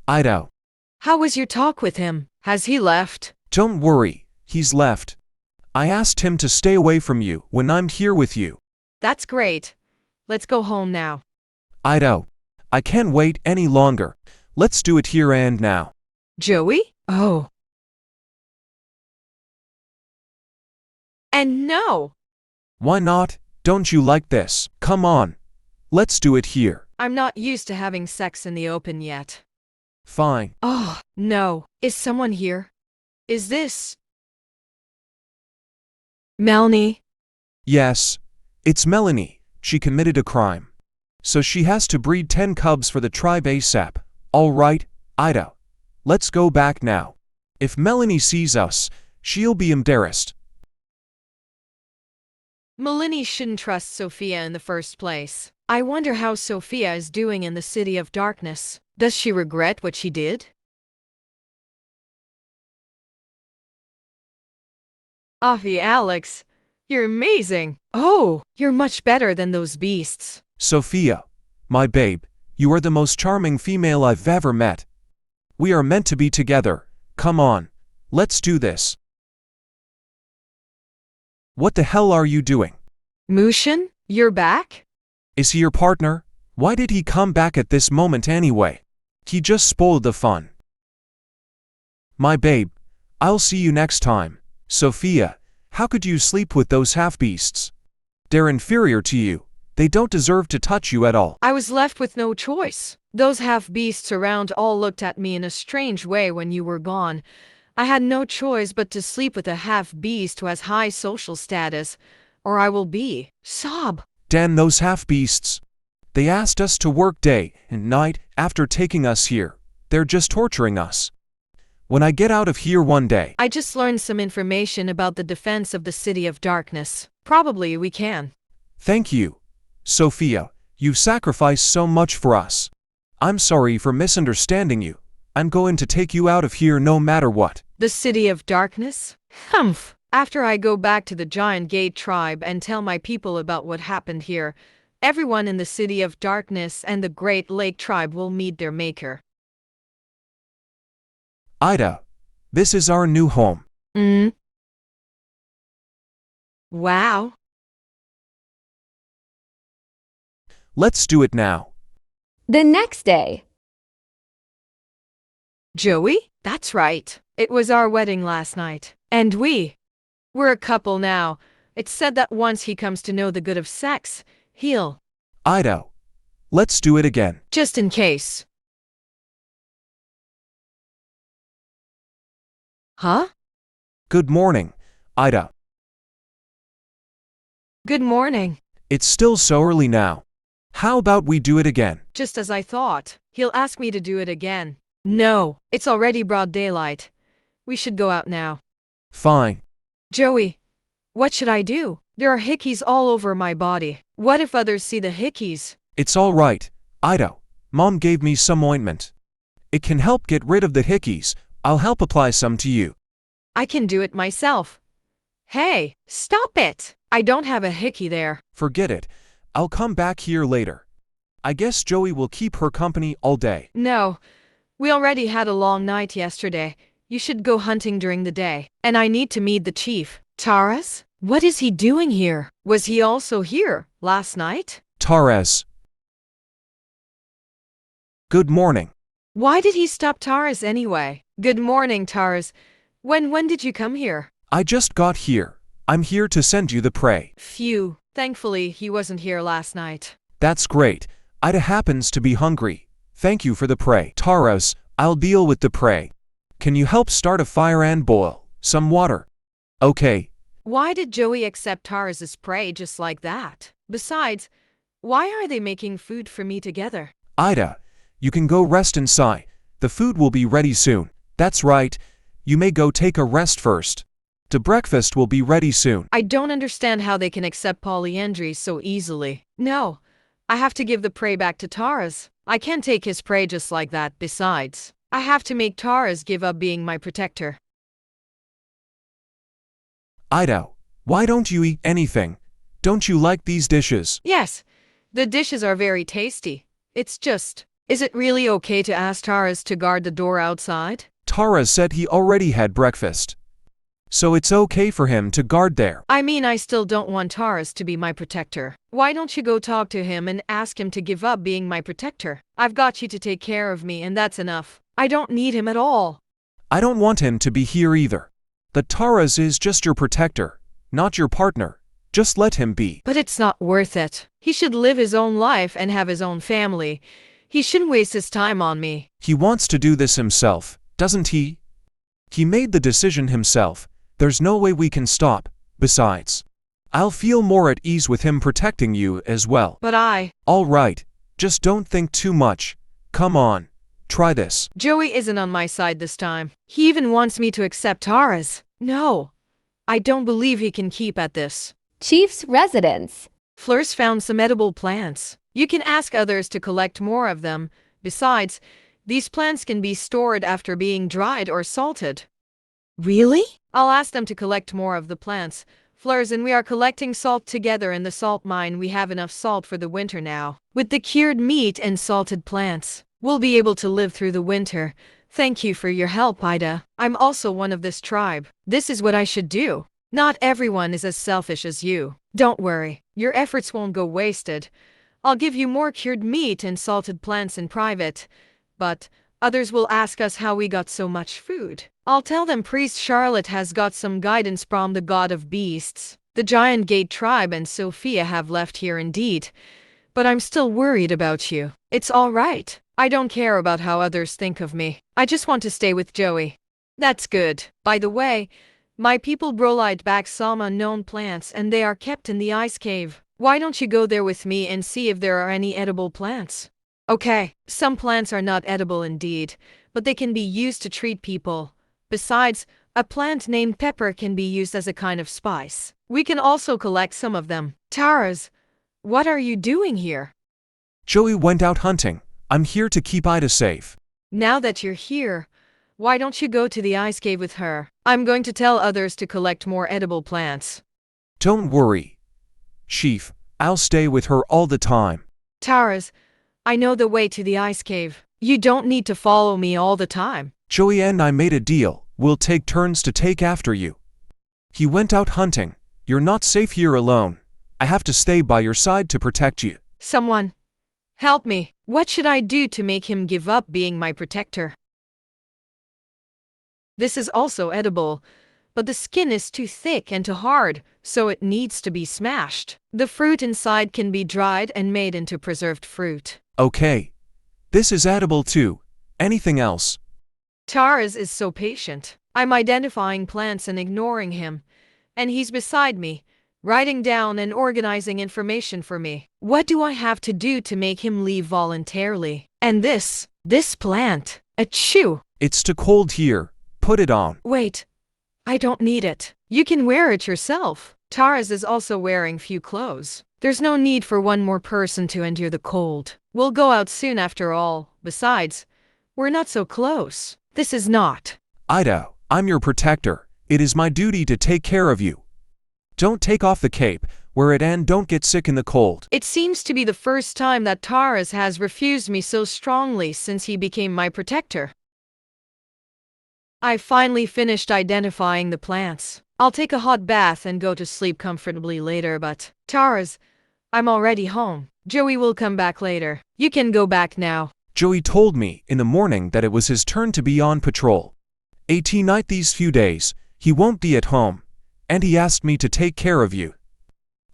Ido. How was your talk with him? Has he left? Don't worry, he's left. I asked him to stay away from you when I'm here with you. That's great. Let's go home now. Ido. I can't wait any longer. Let's do it here and now. Joey? Oh. And no! Why not? Don't you like this? Come on. Let's do it here. I'm not used to having sex in the open yet. Fine. Oh, no. Is someone here? Is this Melanie? Yes. It's Melanie. She committed a crime. So she has to breed 10 cubs for the tribe ASAP. All right, Ido. Let's go back now. If Melanie sees us, she'll be embarrassed. Melanie shouldn't trust Sophia in the first place. I wonder how Sophia is doing in the City of Darkness. Does she regret what she did? Avi, Alex, you're amazing. Oh, you're much better than those beasts. Sophia, my babe, you are the most charming female I've ever met. We are meant to be together. Come on, let's do this. What the hell are you doing? Mushin, you're back? Is he your partner? Why did he come back at this moment anyway? He just spoiled the fun. My babe, I'll see you next time. Sophia, how could you sleep with those half-beasts? They're inferior to you. They don't deserve to touch you at all. I was left with no choice. Those half-beasts around all looked at me in a strange way when you were gone. I had no choice but to sleep with a half-beast who has high social status, or I will be. Sob. Damn those half-beasts. They asked us to work day and night after taking us here. They're just torturing us. When I get out of here one day, I just learned some information about the defense of the City of Darkness. Probably we can. Thank you. Sophia, you've sacrificed so much for us. I'm sorry for misunderstanding you. I'm going to take you out of here no matter what. The City of Darkness? Humph. After I go back to the Giant Gate tribe and tell my people about what happened here, everyone in the City of Darkness and the Great Lake tribe will meet their maker. Ida, this is our new home. Wow. Let's do it now. The next day. Joey? That's right. It was our wedding last night. And we're a couple now. It's said that once he comes to know the good of sex, he'll... Ida, let's do it again. Just in case. Huh? Good morning, Ida. Good morning. It's still so early now. How about we do it again? Just as I thought. He'll ask me to do it again. No, it's already broad daylight. We should go out now. Fine. Joey, what should I do? There are hickeys all over my body. What if others see the hickeys? It's all right, Ida. Mom gave me some ointment. It can help get rid of the hickeys. I'll help apply some to you. I can do it myself. Hey, stop it! I don't have a hickey there. Forget it. I'll come back here later. I guess Joey will keep her company all day. No, we already had a long night yesterday. You should go hunting during the day. And I need to meet the chief. Taurus? What is he doing here? Was he also here last night? Taurus. Good morning. Why did he stop Taurus anyway? Good morning, Taurus. When did you come here? I just got here. I'm here to send you the prey. Phew. Thankfully, he wasn't here last night. That's great. Ida happens to be hungry. Thank you for the prey. Taurus, I'll deal with the prey. Can you help start a fire and boil some water? Okay. Why did Joey accept Taurus's prey just like that? Besides, why are they making food for me together? Ida, you can go rest inside. The food will be ready soon. That's right. You may go take a rest first. The breakfast will be ready soon. I don't understand how they can accept polyandry so easily. No, I have to give the prey back to Taurus. I can't take his prey just like that. Besides, I have to make Taurus give up being my protector. Ida, why don't you eat anything? Don't you like these dishes? Yes, the dishes are very tasty. It's just, Is it really okay to ask Taurus to guard the door outside? Taurus said he already had breakfast. So it's okay for him to guard there. I mean, I still don't want Taurus to be my protector. Why don't you go talk to him and ask him to give up being my protector? I've got you to take care of me, and that's enough. I don't need him at all. I don't want him to be here either. The Taurus is just your protector, not your partner. Just let him be. But it's not worth it. He should live his own life and have his own family. He shouldn't waste his time on me. He wants to do this himself, doesn't he? He made the decision himself. There's no way we can stop. Besides, I'll feel more at ease with him protecting you as well. But All right, just don't think too much. Come on, try this. Joey isn't on my side this time. He even wants me to accept Taurus. No, I don't believe he can keep at this. Chief's residence. Fleur's found some edible plants. You can ask others to collect more of them. Besides, these plants can be stored after being dried or salted. Really? I'll ask them to collect more of the plants. Fleurs and we are collecting salt together in the salt mine. We have enough salt for the winter now. With the cured meat and salted plants, we'll be able to live through the winter. Thank you for your help, Ida. I'm also one of this tribe. This is what I should do. Not everyone is as selfish as you. Don't worry, your efforts won't go wasted. I'll give you more cured meat and salted plants in private. But others will ask us how we got so much food. I'll tell them Priest Charlotte has got some guidance from the god of beasts. The Giant Gate tribe and Sophia have left here indeed. But I'm still worried about you. It's all right. I don't care about how others think of me. I just want to stay with Joey. That's good. By the way, my people brolite back some unknown plants and they are kept in the ice cave. Why don't you go there with me and see if there are any edible plants? Okay, some plants are not edible indeed, but they can be used to treat people. Besides, a plant named pepper can be used as a kind of spice. We can also collect some of them. Taurus, what are you doing here? Joey went out hunting. I'm here to keep Ida safe. Now that you're here, why don't you go to the ice cave with her? I'm going to tell others to collect more edible plants. Don't worry, Chief. I'll stay with her all the time. Taurus, I know the way to the ice cave. You don't need to follow me all the time. Joey and I made a deal. We'll take turns to take after you. He went out hunting. You're not safe here alone. I have to stay by your side to protect you. Someone, help me. What should I do to make him give up being my protector? This is also edible, but the skin is too thick and too hard, so it needs to be smashed. The fruit inside can be dried and made into preserved fruit. Okay. This is edible too. Anything else? Taurus is so patient. I'm identifying plants and ignoring him. And he's beside me, writing down and organizing information for me. What do I have to do to make him leave voluntarily? And this plant, achoo! It's too cold here. Put it on. Wait, I don't need it. You can wear it yourself. Taurus is also wearing few clothes. There's no need for one more person to endure the cold. We'll go out soon after all. Besides, we're not so close. This is not. Ida, I'm your protector. It is my duty to take care of you. Don't take off the cape, wear it and don't get sick in the cold. It seems to be the first time that Taurus has refused me so strongly since he became my protector. I finally finished identifying the plants. I'll take a hot bath and go to sleep comfortably later, but Taurus, I'm already home. Joey will come back later. You can go back now. Joey told me in the morning that it was his turn to be on patrol. Night these few days, he won't be at home, and he asked me to take care of you.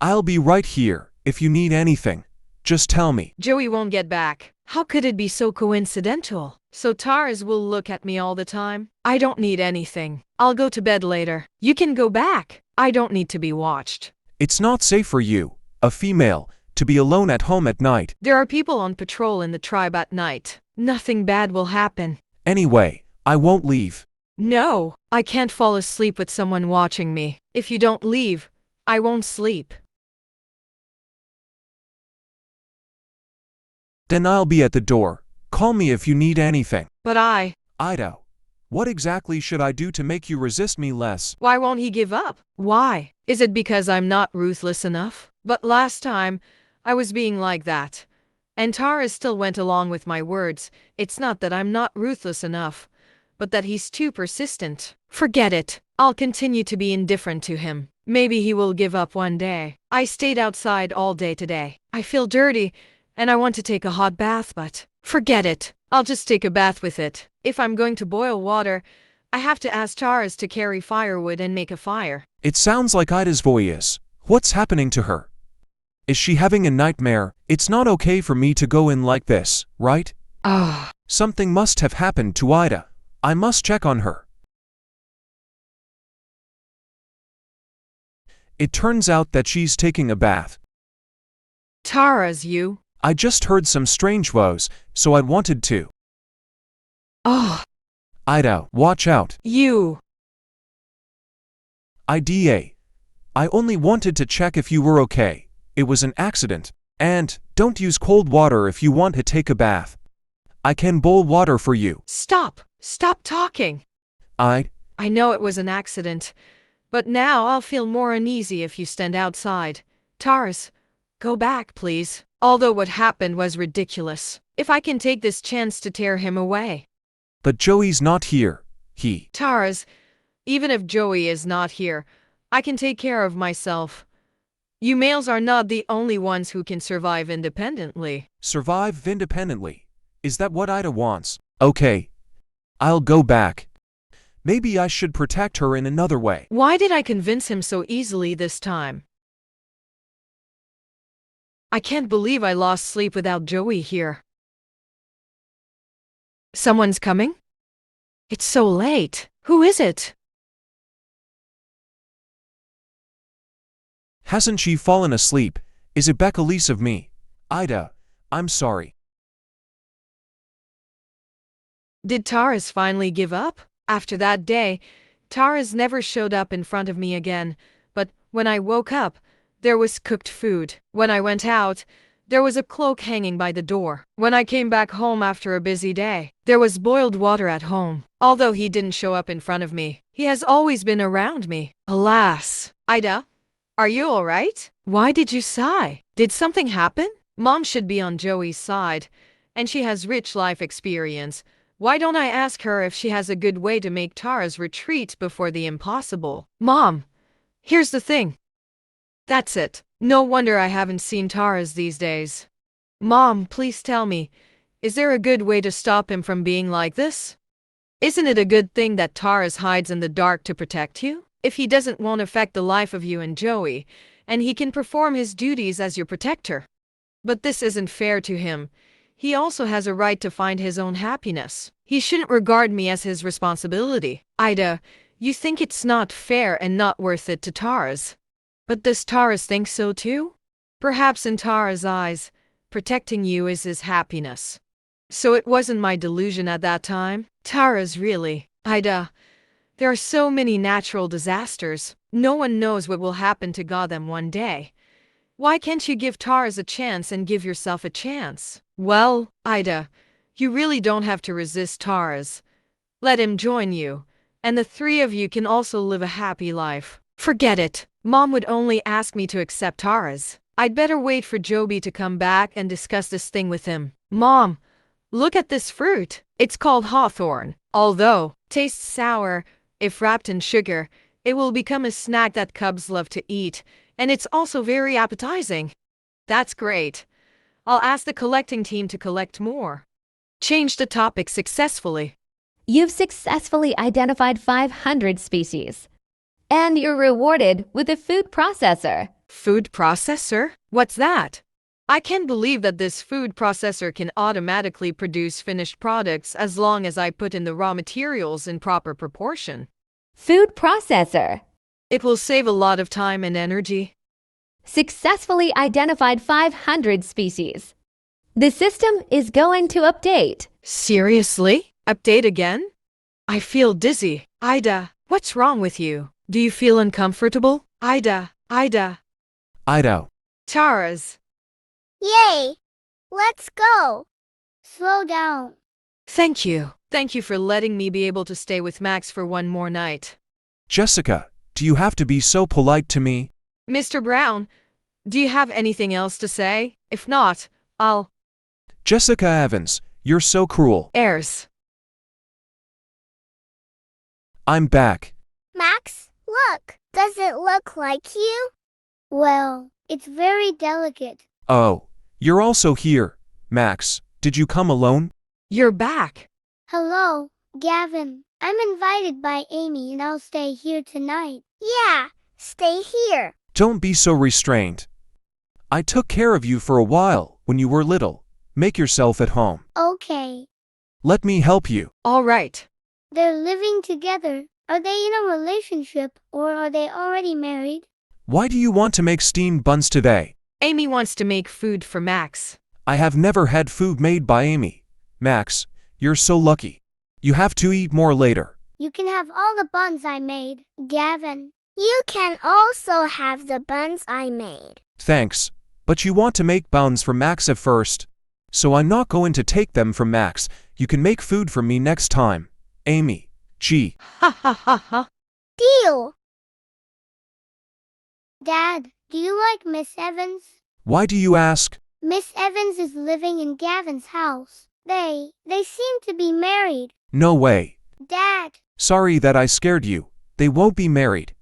I'll be right here. If you need anything, just tell me. Joey won't get back. How could it be so coincidental? So Taurus will look at me all the time? I don't need anything. I'll go to bed later. You can go back. I don't need to be watched. It's not safe for you, a female, to be alone at home at night. There are people on patrol in the tribe at night. Nothing bad will happen. Anyway, I won't leave. No, I can't fall asleep with someone watching me. If you don't leave, I won't sleep. Then I'll be at the door. Call me if you need anything. But Ida, what exactly should I do to make you resist me less? Why won't he give up? Why? Is it because I'm not ruthless enough? But last time, I was being like that. And Taurus still went along with my words. It's not that I'm not ruthless enough, but that he's too persistent. Forget it. I'll continue to be indifferent to him. Maybe he will give up one day. I stayed outside all day today. I feel dirty, and I want to take a hot bath, but forget it. I'll just take a bath with it. If I'm going to boil water, I have to ask Taurus to carry firewood and make a fire. It sounds like Ida's voice. What's happening to her? Is she having a nightmare? It's not okay for me to go in like this, right? Something must have happened to Ida. I must check on her. It turns out that she's taking a bath. Taurus, you. I just heard some strange woes, so I wanted to. Ida, watch out. You. Ida. I only wanted to check if you were okay. It was an accident. And don't use cold water if you want to take a bath. I can boil water for you. Stop. Stop talking. I know it was an accident, but now I'll feel more uneasy if you stand outside. Taurus, go back, please. Although what happened was ridiculous. If I can take this chance to tear him away. But Joey's not here. Taurus, even if Joey is not here, I can take care of myself. You males are not the only ones who can survive independently. Survive independently? Is that what Ida wants? Okay. I'll go back. Maybe I should protect her in another way. Why did I convince him so easily this time? I can't believe I lost sleep without Joey here. Someone's coming? It's so late. Who is it? Hasn't she fallen asleep? Is it Becalise of me? Ida, I'm sorry. Did Taurus finally give up? After that day, Taurus never showed up in front of me again, but when I woke up, there was cooked food. When I went out, there was a cloak hanging by the door. When I came back home after a busy day, there was boiled water at home. Although he didn't show up in front of me, he has always been around me. Alas. Ida, are you all right? Why did you sigh? Did something happen? Mom should be on Joey's side, and she has rich life experience. Why don't I ask her if she has a good way to make Taurus retreat before the impossible? Mom, here's the thing. That's it. No wonder I haven't seen Taurus these days. Mom, please tell me, is there a good way to stop him from being like this? Isn't it a good thing that Taurus hides in the dark to protect you? If he doesn't won't affect the life of you and Joey, and he can perform his duties as your protector. But this isn't fair to him. He also has a right to find his own happiness. He shouldn't regard me as his responsibility. Ida, you think it's not fair and not worth it to Taurus. But does Taurus think so too? Perhaps in Taurus' eyes, protecting you is his happiness. So it wasn't my delusion at that time? Taurus, really. Ida, there are so many natural disasters. No one knows what will happen to Gotham one day. Why can't you give Taurus a chance and give yourself a chance? Well, Ida, you really don't have to resist Taurus. Let him join you, and the three of you can also live a happy life. Forget it. Mom would only ask me to accept Taurus. I'd better wait for Joby to come back and discuss this thing with him. Mom, look at this fruit. It's called hawthorn. Although tastes sour, if wrapped in sugar, it will become a snack that cubs love to eat, and it's also very appetizing. That's great. I'll ask the collecting team to collect more. Change the topic successfully. You've successfully identified 500 species. And you're rewarded with a food processor. Food processor? What's that? I can't believe that this food processor can automatically produce finished products as long as I put in the raw materials in proper proportion. Food processor. It will save a lot of time and energy. Successfully identified 500 species. The system is going to update. Seriously? Update again? I feel dizzy. Ida, what's wrong with you? Do you feel uncomfortable? Ida. Taurus. Yay! Let's go! Slow down. Thank you. Thank you for letting me be able to stay with Max for one more night. Jessica, do you have to be so polite to me? Mr. Brown, do you have anything else to say? If not, I'll... Jessica Evans, you're so cruel. Heirs. I'm back. Max, look. Does it look like you? Well, it's very delicate. Oh, you're also here. Max, did you come alone? You're back. Hello, Gavin. I'm invited by Amy and I'll stay here tonight. Yeah, stay here. Don't be so restrained. I took care of you for a while when you were little. Make yourself at home. Okay. Let me help you. All right. They're living together. Are they in a relationship or are they already married? Why do you want to make steamed buns today? Amy wants to make food for Max. I have never had food made by Amy. Max, you're so lucky. You have to eat more later. You can have all the buns I made, Gavin. You can also have the buns I made. Thanks, but you want to make buns for Max at first. So I'm not going to take them from Max. You can make food for me next time. Amy, gee. Ha ha ha ha. Deal! Dad, do you like Miss Evans? Why do you ask? Miss Evans is living in Gavin's house. They seem to be married. No way. Dad, Sorry that I scared you. They won't be married.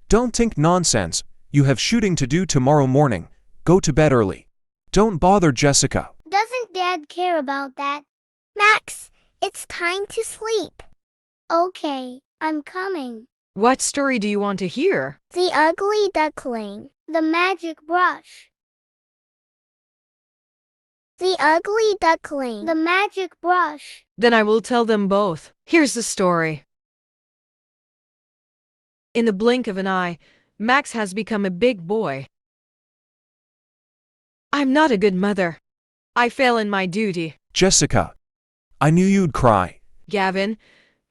Don't think nonsense. You have shooting to do tomorrow morning. Go to bed early. Don't bother Jessica. doesn't Dad care about that? Max, it's time to sleep. Okay, I'm coming. What story do you want to hear? The Ugly Duckling. The Magic Brush. The Ugly Duckling. The Magic Brush. Then I will tell them both. Here's the story. In the blink of an eye, Max has become a big boy. I'm not a good mother. I fail in my duty. Jessica, I knew you'd cry. Gavin,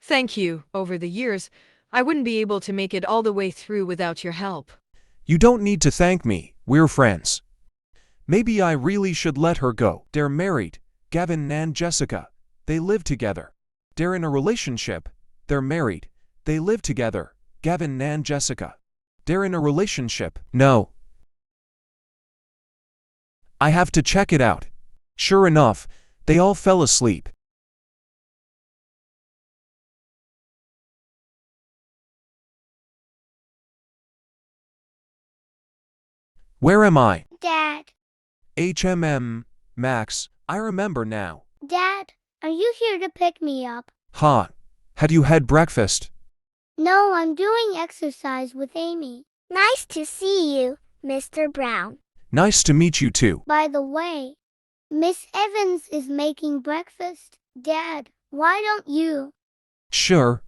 thank you. Over the years, I wouldn't be able to make it all the way through without your help. You don't need to thank me. We're friends. Maybe I really should let her go. They're married. Gavin and Jessica. They live together. They're in a relationship. They're married. They live together. Gavin and Jessica. They're in a relationship. No. I have to check it out. Sure enough, they all fell asleep. Where am I? Dad. Max, I remember now. Dad, are you here to pick me up? Ha! Had you had breakfast? No, I'm doing exercise with Amy. Nice to see you, Mr. Brown. Nice to meet you too. By the way, Miss Evans is making breakfast. Dad, why don't you? Sure.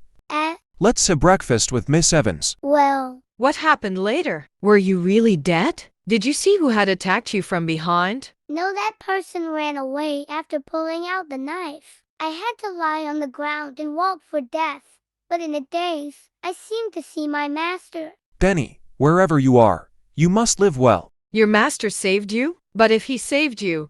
Let's have breakfast with Miss Evans. Well, What happened later? Were you really dead? Did you see who had attacked you from behind? no, that person ran away after pulling out the knife. I had to lie on the ground and walk for death. But in a daze, I seemed to see my master. Denny, wherever you are, you must live well. Your master saved you? But if he saved you,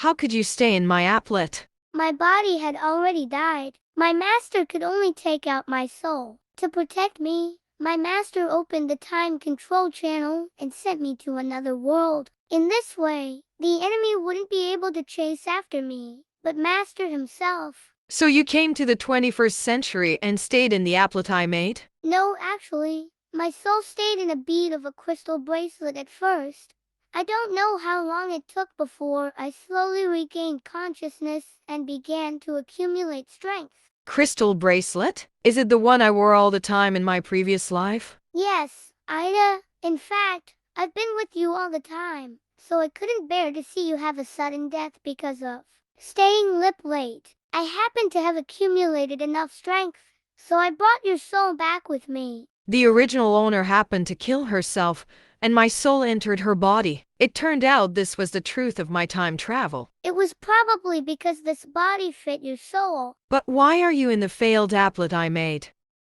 how could you stay in my applet? My body had already died. My master could only take out my soul. To protect me, my master opened the time control channel and sent me to another world. In this way, the enemy wouldn't be able to chase after me, but master himself. So you came to the 21st century and stayed in the applet I made? No, actually, my soul stayed in a bead of a crystal bracelet at first. I don't know how long it took before I slowly regained consciousness and began to accumulate strength. Crystal bracelet? Is it the one I wore all the time in my previous life? Yes, Ida. In fact, I've been with you all the time, so I couldn't bear to see you have a sudden death because of staying up late. I happened to have accumulated enough strength, so I brought your soul back with me. The original owner happened to kill herself, and my soul entered her body. It turned out this was the truth of my time travel. It was probably because this body fit your soul. But why are you in the failed applet I made?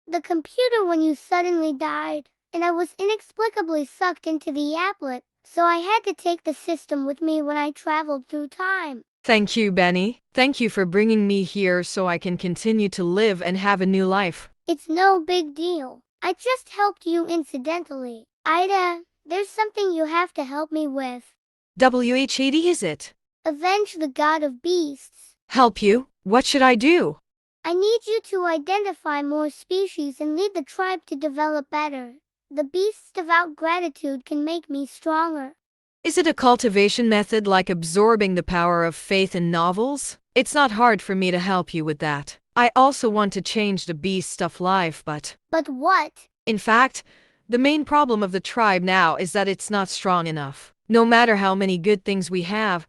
The computer when you suddenly died, and I was inexplicably sucked into the applet, so I had to take the system with me when I traveled through time. Thank you, Benny. Thank you for bringing me here so I can continue to live and have a new life. It's no big deal. I just helped you incidentally. Ida, there's something you have to help me with. WH80 is it? Avenge the god of beasts. Help you? What should I do? I need you to identify more species and lead the tribe to develop better. The beast's devout gratitude can make me stronger. Is it a cultivation method like absorbing the power of faith in novels? It's not hard for me to help you with that. I also want to change the beast's of life, but But what? in fact, the main problem of the tribe now is that it's not strong enough. No matter how many good things we have,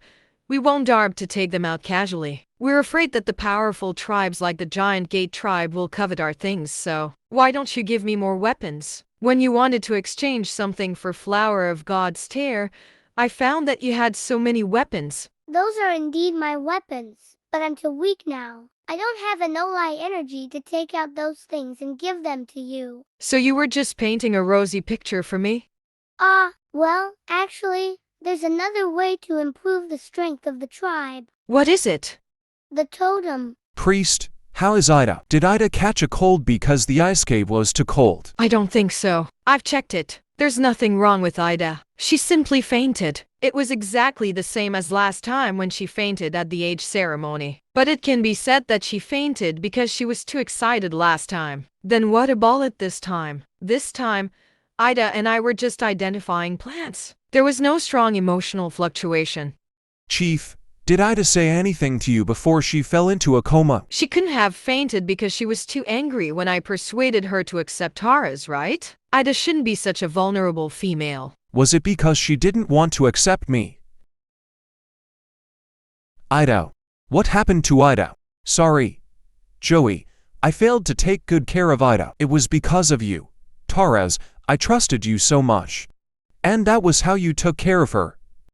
we won't dare to take them out casually. We're afraid that the powerful tribes like the Giant Gate tribe will covet our things, so why don't you give me more weapons? When you wanted to exchange something for Flower of God's Tear, I found that you had so many weapons. Those are indeed my weapons, but I'm too weak now. I don't have an Oli energy to take out those things and give them to you. So you were just painting a rosy picture for me? Well, actually, there's another way to improve the strength of the tribe. What is it? The totem. Priest, how is Ida? Did Ida catch a cold because the ice cave was too cold? I don't think so. I've checked it. There's nothing wrong with Ida. She simply fainted. It was exactly the same as last time when she fainted at the age ceremony. But it can be said that she fainted because she was too excited last time. Then what about it this time? This time, Ida and I were just identifying plants. There was no strong emotional fluctuation. Chief, did Ida say anything to you before she fell into a coma? She couldn't have fainted because she was too angry when I persuaded her to accept Taurus, right? Ida shouldn't be such a vulnerable female. Was it because she didn't want to accept me? Ida. What happened to Ida? Sorry. Joey, I failed to take good care of Ida. It was because of you. Taurus, I trusted you so much. And that was how you took care of her.